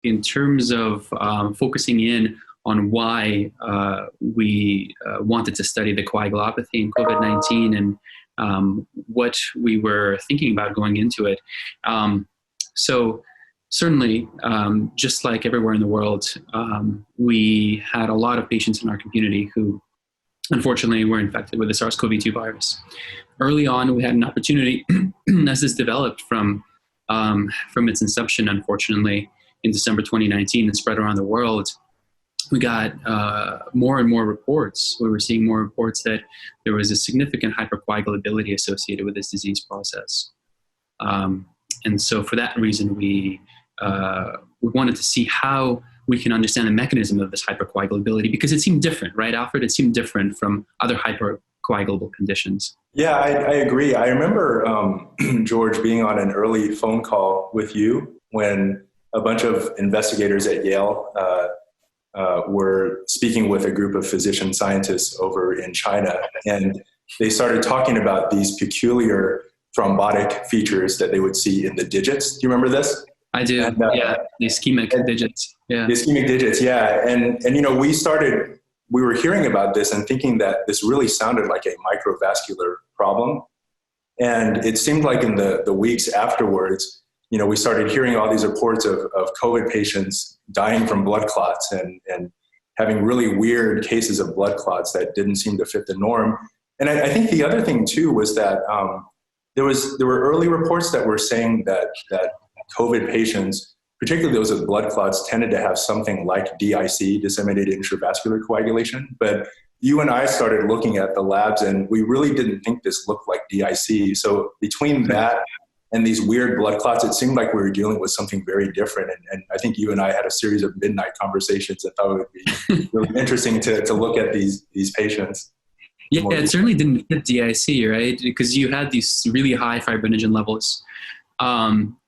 in terms of focusing in on why we wanted to study the coagulopathy in COVID-19 and what we were thinking about going into it. So certainly, just like everywhere in the world, we had a lot of patients in our community who unfortunately were infected with the SARS-CoV-2 virus. Early on, we had an opportunity, as this developed from its inception, unfortunately, in December 2019 and spread around the world, we got more and more reports. We were seeing more reports that there was a significant hypercoagulability associated with this disease process. And so for that reason, we wanted to see how we can understand the mechanism of this hypercoagulability, because it seemed different, right, Alfred? It seemed different from other hypercoagulable conditions. Yeah, I agree. I remember, George, being on an early phone call with you when a bunch of investigators at Yale were speaking with a group of physician scientists over in China, and they started talking about these peculiar thrombotic features that they would see in the digits. Do you remember this? I do, and, yeah, the ischemic digits. Yeah. The ischemic digits, yeah. And you know, we were hearing about this and thinking that this really sounded like a microvascular problem. And it seemed like in the weeks afterwards, you know, we started hearing all these reports of COVID patients dying from blood clots and having really weird cases of blood clots that didn't seem to fit the norm. And I think the other thing too was that there were early reports that were saying that COVID patients, particularly those with blood clots, tended to have something like DIC, disseminated intravascular coagulation. But you and I started looking at the labs and we really didn't think this looked like DIC. So between that and these weird blood clots, it seemed like we were dealing with something very different. And I think you and I had a series of midnight conversations that thought it would be really interesting to look at these patients. Yeah, it certainly didn't fit DIC, right? Because you had these really high fibrinogen levels.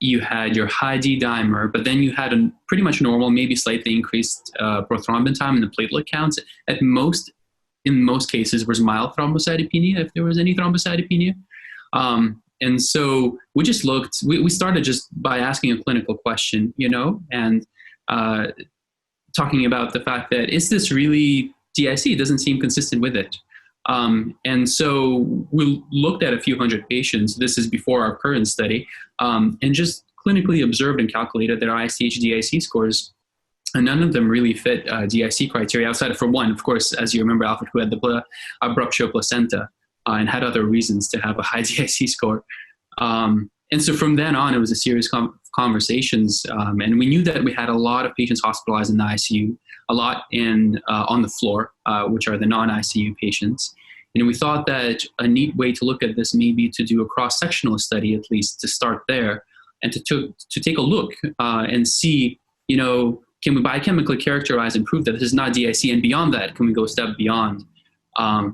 You had your high D dimer, but then you had a pretty much normal, maybe slightly increased prothrombin time, and the platelet counts in most cases was mild thrombocytopenia, if there was any thrombocytopenia. And so we just we started just by asking a clinical question, you know, and talking about the fact that, is this really DIC? It doesn't seem consistent with it. And so we looked at a few hundred patients, this is before our current study, and just clinically observed and calculated their ICH-DIC scores, and none of them really fit DIC criteria, outside of, for one, of course, as you remember, Alfred, who had the abruptio placenta and had other reasons to have a high DIC score. And so from then on, it was a series of conversations, and we knew that we had a lot of patients hospitalized in the ICU, a lot on the floor, which are the non-ICU patients. And we thought that a neat way to look at this may be to do a cross-sectional study, at least to start there, and to take a look and see, you know, can we biochemically characterize and prove that this is not DIC? And beyond that, can we go a step beyond?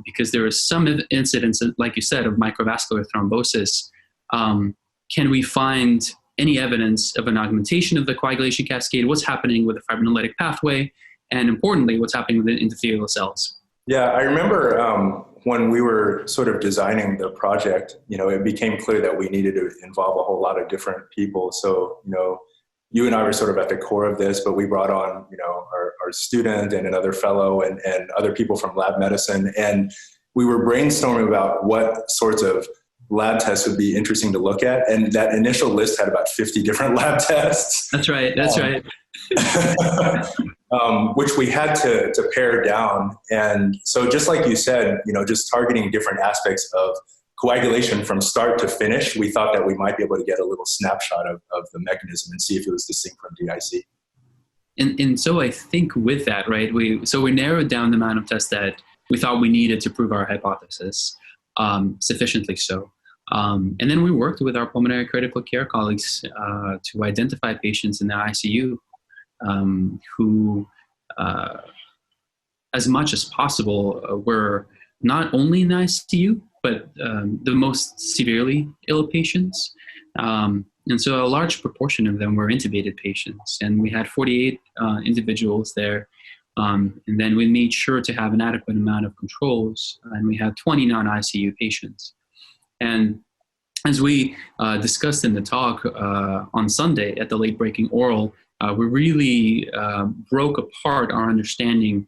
Because there is some incidence, like you said, of microvascular thrombosis. Can we find any evidence of an augmentation of the coagulation cascade? What's happening with the fibrinolytic pathway? And importantly, what's happening with the endothelial cells? Yeah, I remember when we were sort of designing the project, you know, it became clear that we needed to involve a whole lot of different people. So, you know, you and I were sort of at the core of this, but we brought on, you know, our student and another fellow and other people from lab medicine. And we were brainstorming about what sorts of lab tests would be interesting to look at. And that initial list had about 50 different lab tests. That's right. That's right. Which we had to pare down. And so just like you said, you know, just targeting different aspects of coagulation from start to finish, we thought that we might be able to get a little snapshot of the mechanism and see if it was distinct from DIC. And so I think with that, right, we narrowed down the amount of tests that we thought we needed to prove our hypothesis, sufficiently so. And then we worked with our pulmonary critical care colleagues to identify patients in the ICU who, as much as possible, were not only in the ICU, but the most severely ill patients. And so a large proportion of them were intubated patients. And we had 48 individuals there. And then we made sure to have an adequate amount of controls. And we had 20 non-ICU patients. And as we discussed in the talk on Sunday at the late-breaking oral, we really broke apart our understanding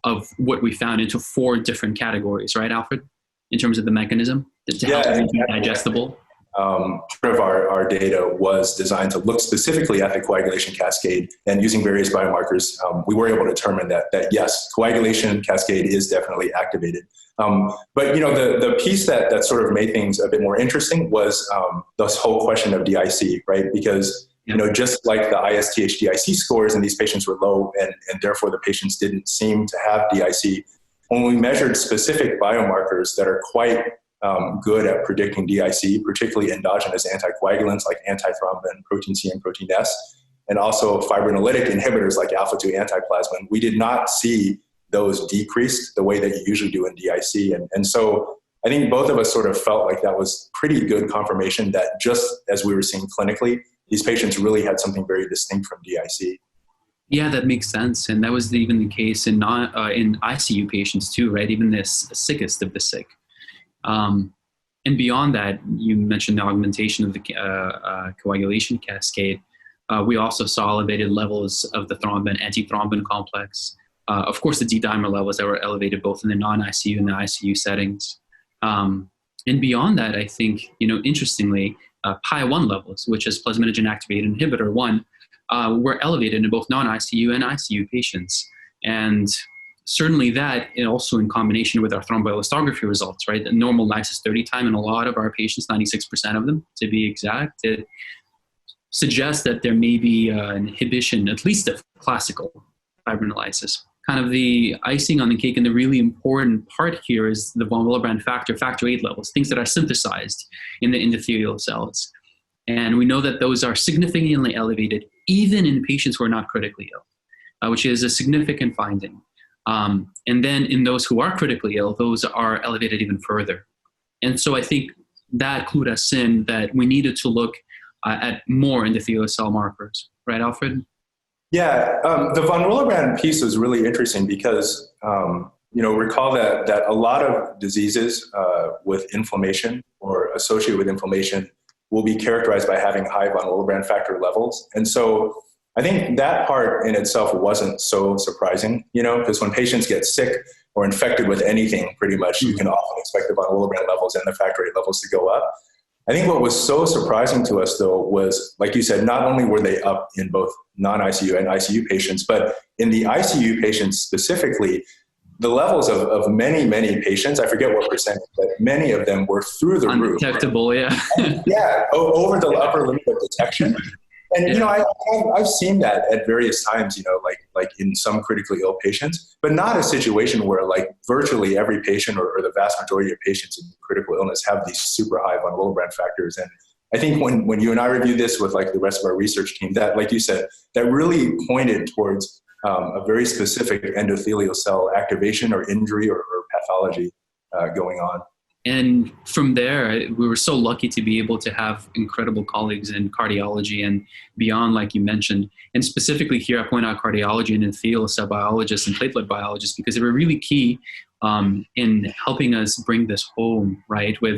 of what we found into 4 different categories, right, Alfred? In terms of the mechanism to help it be digestible. Part of our data was designed to look specifically at the coagulation cascade, and using various biomarkers, we were able to determine that yes, coagulation cascade is definitely activated. But the piece that sort of made things a bit more interesting was this whole question of DIC, right? Because just like the ISTH DIC scores in these patients were low, and therefore the patients didn't seem to have DIC. When we measured specific biomarkers that are quite good at predicting DIC, particularly endogenous anticoagulants like antithrombin, protein C, and protein S, and also fibrinolytic inhibitors like alpha-2 antiplasmin, we did not see those decreased the way that you usually do in DIC. And so I think both of us sort of felt like that was pretty good confirmation that just as we were seeing clinically, these patients really had something very distinct from DIC. Yeah, that makes sense. And that was even the case in ICU patients too, right? Even the sickest of the sick. And beyond that, you mentioned the augmentation of the coagulation cascade. We also saw elevated levels of the thrombin, antithrombin complex. Of course, the D-dimer levels that were elevated both in the non-ICU and the ICU settings. And beyond that, I think, interestingly, PI1 levels, which is plasminogen activated inhibitor 1, were elevated in both non-ICU and ICU patients. And certainly that, and also in combination with our thromboelastography results, right? The normal lysis 30 time in a lot of our patients, 96% of them to be exact, it suggests that there may be an inhibition, at least of classical fibrinolysis. Kind of the icing on the cake and the really important part here is the von Willebrand factor 8 levels, things that are synthesized in the endothelial cells. And we know that those are significantly elevated even in patients who are not critically ill, which is a significant finding. And then in those who are critically ill, those are elevated even further. And so I think that clued us in that we needed to look at more endothelial cell markers. Right, Alfred? Yeah, the von Willebrand piece was really interesting because, recall that a lot of diseases with inflammation or associated with inflammation will be characterized by having high von Willebrand factor levels. And so I think that part in itself wasn't so surprising, because when patients get sick or infected with anything, pretty much, you can often expect the von Willebrand levels and the factor VIII levels to go up. I think what was so surprising to us, though, was, like you said, not only were they up in both non-ICU and ICU patients, but in the ICU patients specifically, the levels of many, many patients, I forget what percentage, but many of them were through the roof. Undetectable, yeah. Yeah, over the upper limit of detection. And, I've seen that at various times, like in some critically ill patients, but not a situation where like virtually every patient or the vast majority of patients in critical illness have these super high von Willebrand factors. And I think when you and I reviewed this with like the rest of our research team, that, like you said, that really pointed towards a very specific endothelial cell activation or injury or pathology going on. And from there, we were so lucky to be able to have incredible colleagues in cardiology and beyond, like you mentioned. And specifically here, I point out cardiology and endothelial cell biologists and platelet biologists, because they were really key in helping us bring this home, right? We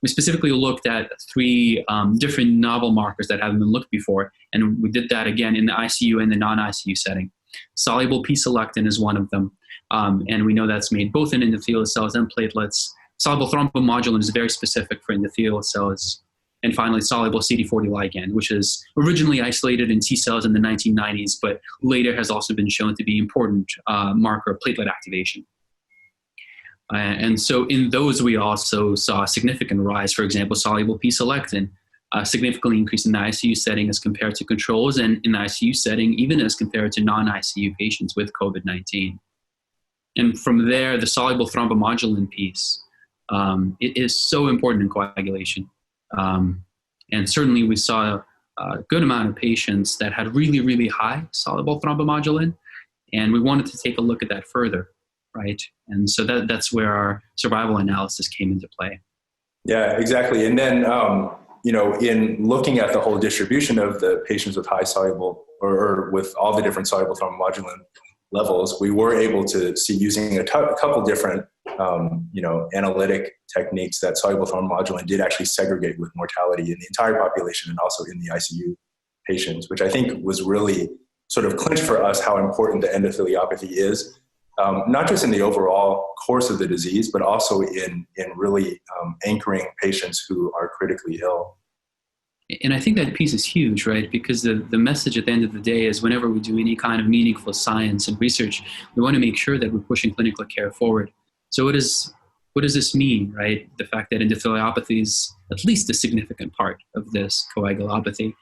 specifically looked at 3 different novel markers that haven't been looked before. And we did that again in the ICU and the non-ICU setting. Soluble P-selectin is one of them. And we know that's made both in endothelial cells and platelets. Soluble thrombomodulin is very specific for endothelial cells. And finally, soluble CD40 ligand, which is originally isolated in T cells in the 1990s, but later has also been shown to be an important marker of platelet activation. And so in those, we also saw a significant rise. For example, soluble P-selectin significantly increased in the ICU setting as compared to controls, and in the ICU setting, even as compared to non-ICU patients with COVID-19. And from there, the soluble thrombomodulin piece, it is so important in coagulation. And certainly we saw a good amount of patients that had really, really high soluble thrombomodulin, and we wanted to take a look at that further, right? And so that's where our survival analysis came into play. Yeah, exactly. And then, in looking at the whole distribution of the patients with high soluble or with all the different soluble thrombomodulin levels, we were able to see, using a couple different analytic techniques, that soluble thrombomodulin did actually segregate with mortality in the entire population and also in the ICU patients, which I think was really sort of clinched for us how important the endotheliopathy is, not just in the overall course of the disease, but also in really anchoring patients who are critically ill. And I think that piece is huge, right? Because the message at the end of the day is whenever we do any kind of meaningful science and research, we want to make sure that we're pushing clinical care forward. So what does this mean, right? The fact that endotheliopathy is at least a significant part of this coagulopathy.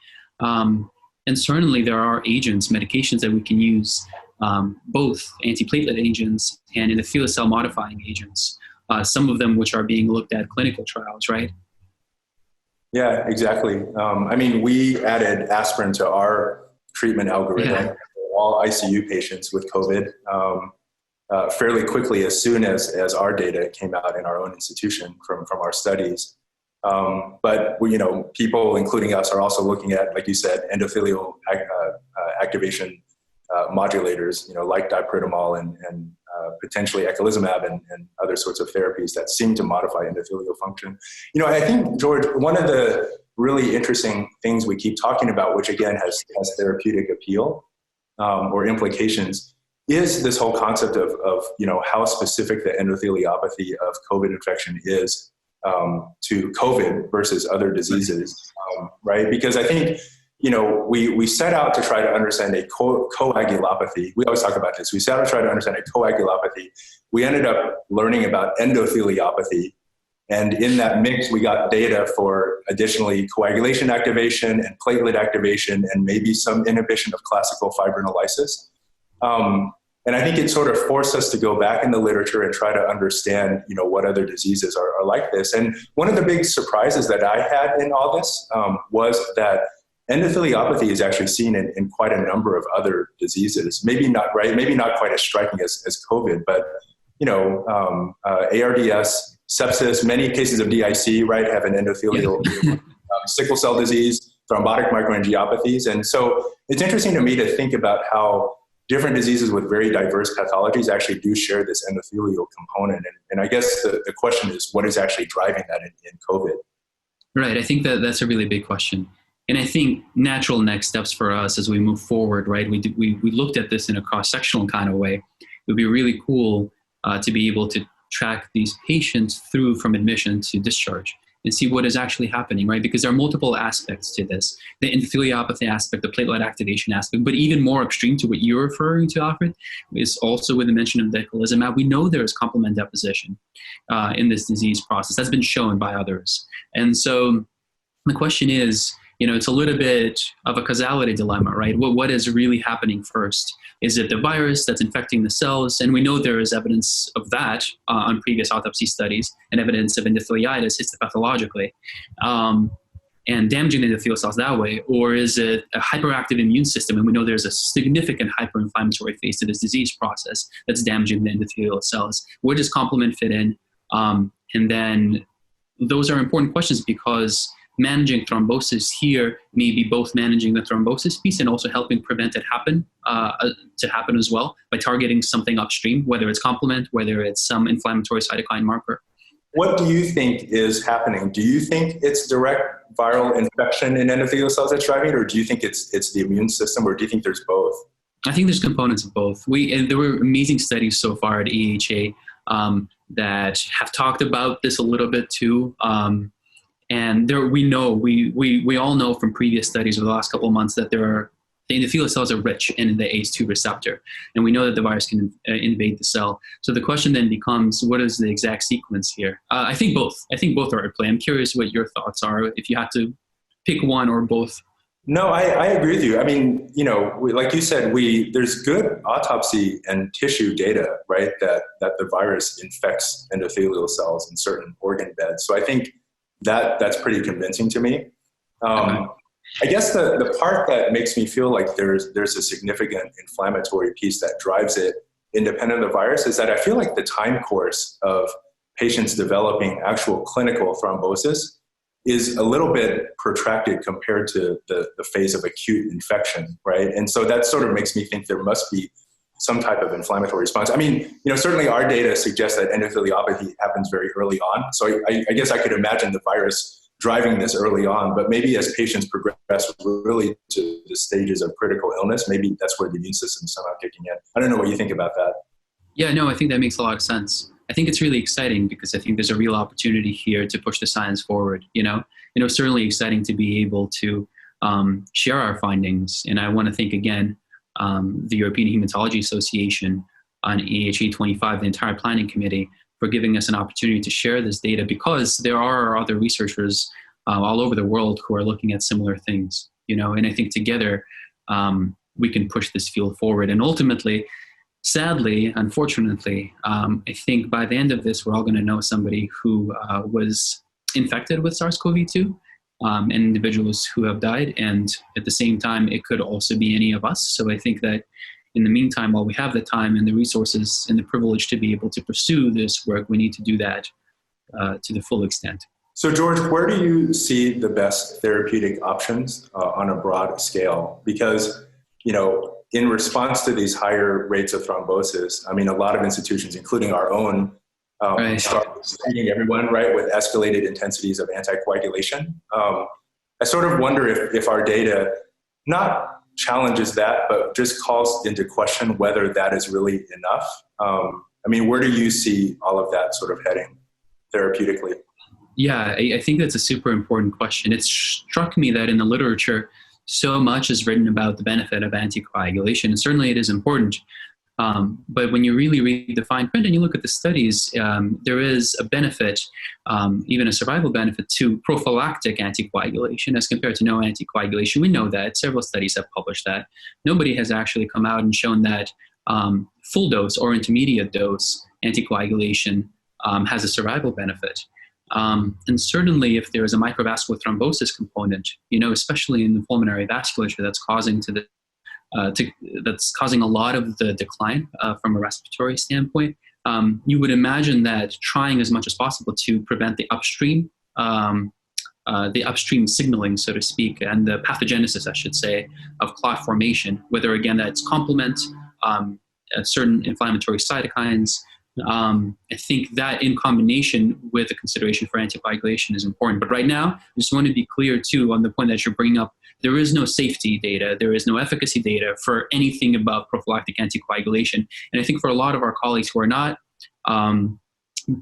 And certainly there are agents, medications that we can use, both antiplatelet agents and endothelial cell modifying agents, some of them which are being looked at clinical trials, right? Yeah, exactly. I mean, we added aspirin to our treatment algorithm for all ICU patients with COVID fairly quickly as soon as our data came out in our own institution from our studies. But people, including us, are also looking at, like you said, endothelial activation modulators, like dipridamol and potentially eculizumab and other sorts of therapies that seem to modify endothelial function. I think, George, one of the really interesting things we keep talking about, which again has therapeutic appeal or implications, is this whole concept of how specific the endotheliopathy of COVID infection is to COVID versus other diseases, right? Because I think, we set out to try to understand a coagulopathy. We always talk about this. We set out to try to understand a coagulopathy. We ended up learning about endotheliopathy. And in that mix, we got data for additionally coagulation activation and platelet activation and maybe some inhibition of classical fibrinolysis. And I think it sort of forced us to go back in the literature and try to understand, what other diseases are like this. And one of the big surprises that I had in all this was that endotheliopathy is actually seen in quite a number of other diseases. Maybe not quite as striking as COVID, but ARDS, sepsis, many cases of DIC, right, have an endothelial sickle cell disease, thrombotic microangiopathies. And so it's interesting to me to think about how different diseases with very diverse pathologies actually do share this endothelial component. And I guess the question is, what is actually driving that in COVID? Right. I think that's a really big question. And I think natural next steps for us as we move forward, right? We looked at this in a cross-sectional kind of way. It would be really cool to be able to track these patients through from admission to discharge and see what is actually happening, right? Because there are multiple aspects to this. The endotheliopathy aspect, the platelet activation aspect, but even more extreme to what you're referring to, Alfred, is also with the mention of the eculizumab. We know there is complement deposition in this disease process. That's been shown by others. And so the question is, it's a little bit of a causality dilemma, right? What is really happening first? Is it the virus that's infecting the cells? And we know there is evidence of that on previous autopsy studies and evidence of endotheliitis histopathologically and damaging the endothelial cells that way. Or is it a hyperactive immune system? And we know there's a significant hyperinflammatory phase to this disease process that's damaging the endothelial cells. Where does complement fit in? And then those are important questions because managing thrombosis here may be both managing the thrombosis piece and also helping prevent it to happen as well by targeting something upstream, whether it's complement, whether it's some inflammatory cytokine marker. What do you think is happening? Do you think it's direct viral infection in endothelial cells that's driving it, or do you think it's the immune system, or do you think there's both? I think there's components of both. There were amazing studies so far at EHA that have talked about this a little bit too. And we all know from previous studies over the last couple of months that the endothelial cells are rich in the ACE2 receptor. And we know that the virus can invade the cell. So the question then becomes, what is the exact sequence here? I think both are at play. I'm curious what your thoughts are if you had to pick one or both. No, I agree with you. I mean, like you said, there's good autopsy and tissue data, right, that the virus infects endothelial cells in certain organ beds. So I think that's pretty convincing to me. I guess the part that makes me feel like there's a significant inflammatory piece that drives it independent of the virus is that I feel like the time course of patients developing actual clinical thrombosis is a little bit protracted compared to the phase of acute infection, right? And so that sort of makes me think there must be some type of inflammatory response. I mean, certainly our data suggests that endotheliopathy happens very early on. So I guess I could imagine the virus driving this early on, but maybe as patients progress really to the stages of critical illness, maybe that's where the immune system is somehow kicking in. I don't know what you think about that. Yeah, no, I think that makes a lot of sense. I think it's really exciting because I think there's a real opportunity here to push the science forward. Certainly exciting to be able to share our findings. And I want to thank again the European Hematology Association on AHA 25, the entire planning committee, for giving us an opportunity to share this data, because there are other researchers all over the world who are looking at similar things. And I think together we can push this field forward. And ultimately, sadly, unfortunately, I think by the end of this, we're all going to know somebody who was infected with SARS-CoV-2 and individuals who have died. And at the same time, it could also be any of us. So I think that in the meantime, while we have the time and the resources and the privilege to be able to pursue this work, we need to do that to the full extent. So George, where do you see the best therapeutic options on a broad scale? Because, in response to these higher rates of thrombosis, a lot of institutions, including our own, start treating everyone, right, with escalated intensities of anticoagulation. I sort of wonder if our data not challenges that, but just calls into question whether that is really enough. Where do you see all of that sort of heading therapeutically? Yeah, I think that's a super important question. It struck me that in the literature, so much is written about the benefit of anticoagulation, and certainly it is important. But when you really read the fine print and you look at the studies, there is a benefit, even a survival benefit, to prophylactic anticoagulation as compared to no anticoagulation. We know that. Several studies have published that. Nobody has actually come out and shown that full dose or intermediate dose anticoagulation has a survival benefit. And certainly if there is a microvascular thrombosis component, especially in the pulmonary vasculature that's causing that's causing a lot of the decline from a respiratory standpoint, you would imagine that trying as much as possible to prevent the upstream signaling, so to speak, and the pathogenesis, I should say, of clot formation, whether again that's complement, certain inflammatory cytokines. I think that in combination with the consideration for anticoagulation is important. But right now, I just want to be clear too on the point that you're bringing up. There is no safety data, there is no efficacy data for anything about prophylactic anticoagulation. And I think for a lot of our colleagues who are not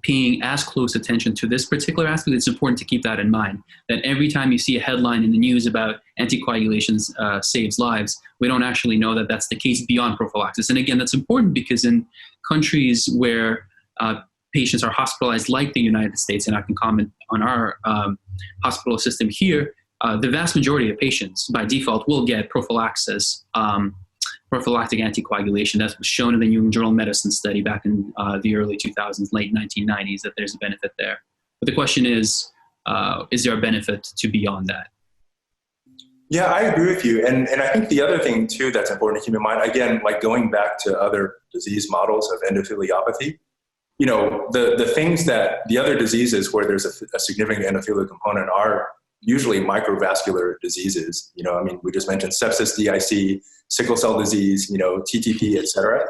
paying as close attention to this particular aspect, it's important to keep that in mind, that every time you see a headline in the news about anticoagulation saves lives, we don't actually know that that's the case beyond prophylaxis. And again, that's important because in countries where patients are hospitalized, like the United States, and I can comment on our hospital system here, the vast majority of patients by default will get prophylaxis, prophylactic anticoagulation. That was shown in the New England Journal of Medicine study back in the early 2000s, late 1990s, that there's a benefit there. But the question is there a benefit to beyond that? Yeah, I agree with you. And I think the other thing too that's important to keep in mind, again, like going back to other disease models of endotheliopathy, the things that the other diseases where there's a significant endothelial component are usually microvascular diseases. We just mentioned sepsis, DIC, sickle cell disease, TTP, et cetera.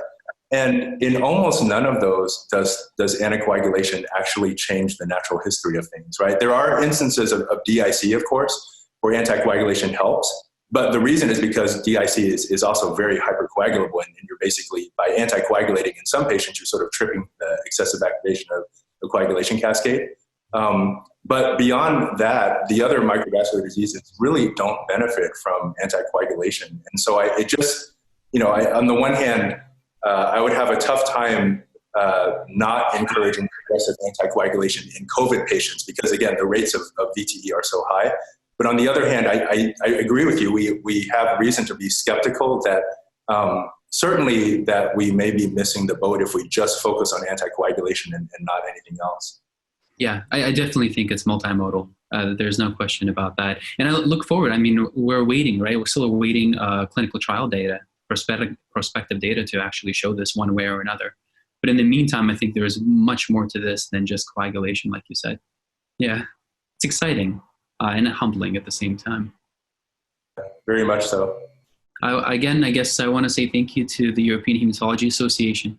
And in almost none of those does anticoagulation actually change the natural history of things, right? There are instances of DIC, of course, where anticoagulation helps, but the reason is because DIC is also very hypercoagulable, and you're basically, by anticoagulating in some patients, you're sort of tripping the excessive activation of the coagulation cascade. But beyond that, the other microvascular diseases really don't benefit from anticoagulation. And so on the one hand, I would have a tough time not encouraging progressive anticoagulation in COVID patients because, again, the rates of VTE are so high. But on the other hand, I agree with you. We have reason to be skeptical that certainly that we may be missing the boat if we just focus on anticoagulation and not anything else. Yeah, I definitely think it's multimodal. There's no question about that. And I look forward. We're waiting, right? We're still awaiting clinical trial data, prospective data to actually show this one way or another. But in the meantime, I think there is much more to this than just coagulation, like you said. Yeah, it's exciting and humbling at the same time. Very much so. Again, I guess I want to say thank you to the European Hematology Association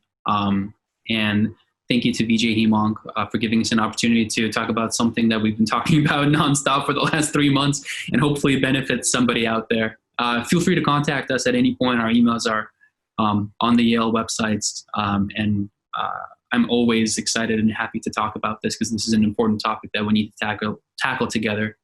and thank you to VJHemOnc for giving us an opportunity to talk about something that we've been talking about nonstop for the last 3 months, and hopefully benefits somebody out there. Feel free to contact us at any point. Our emails are on the Yale websites, and I'm always excited and happy to talk about this because this is an important topic that we need to tackle together.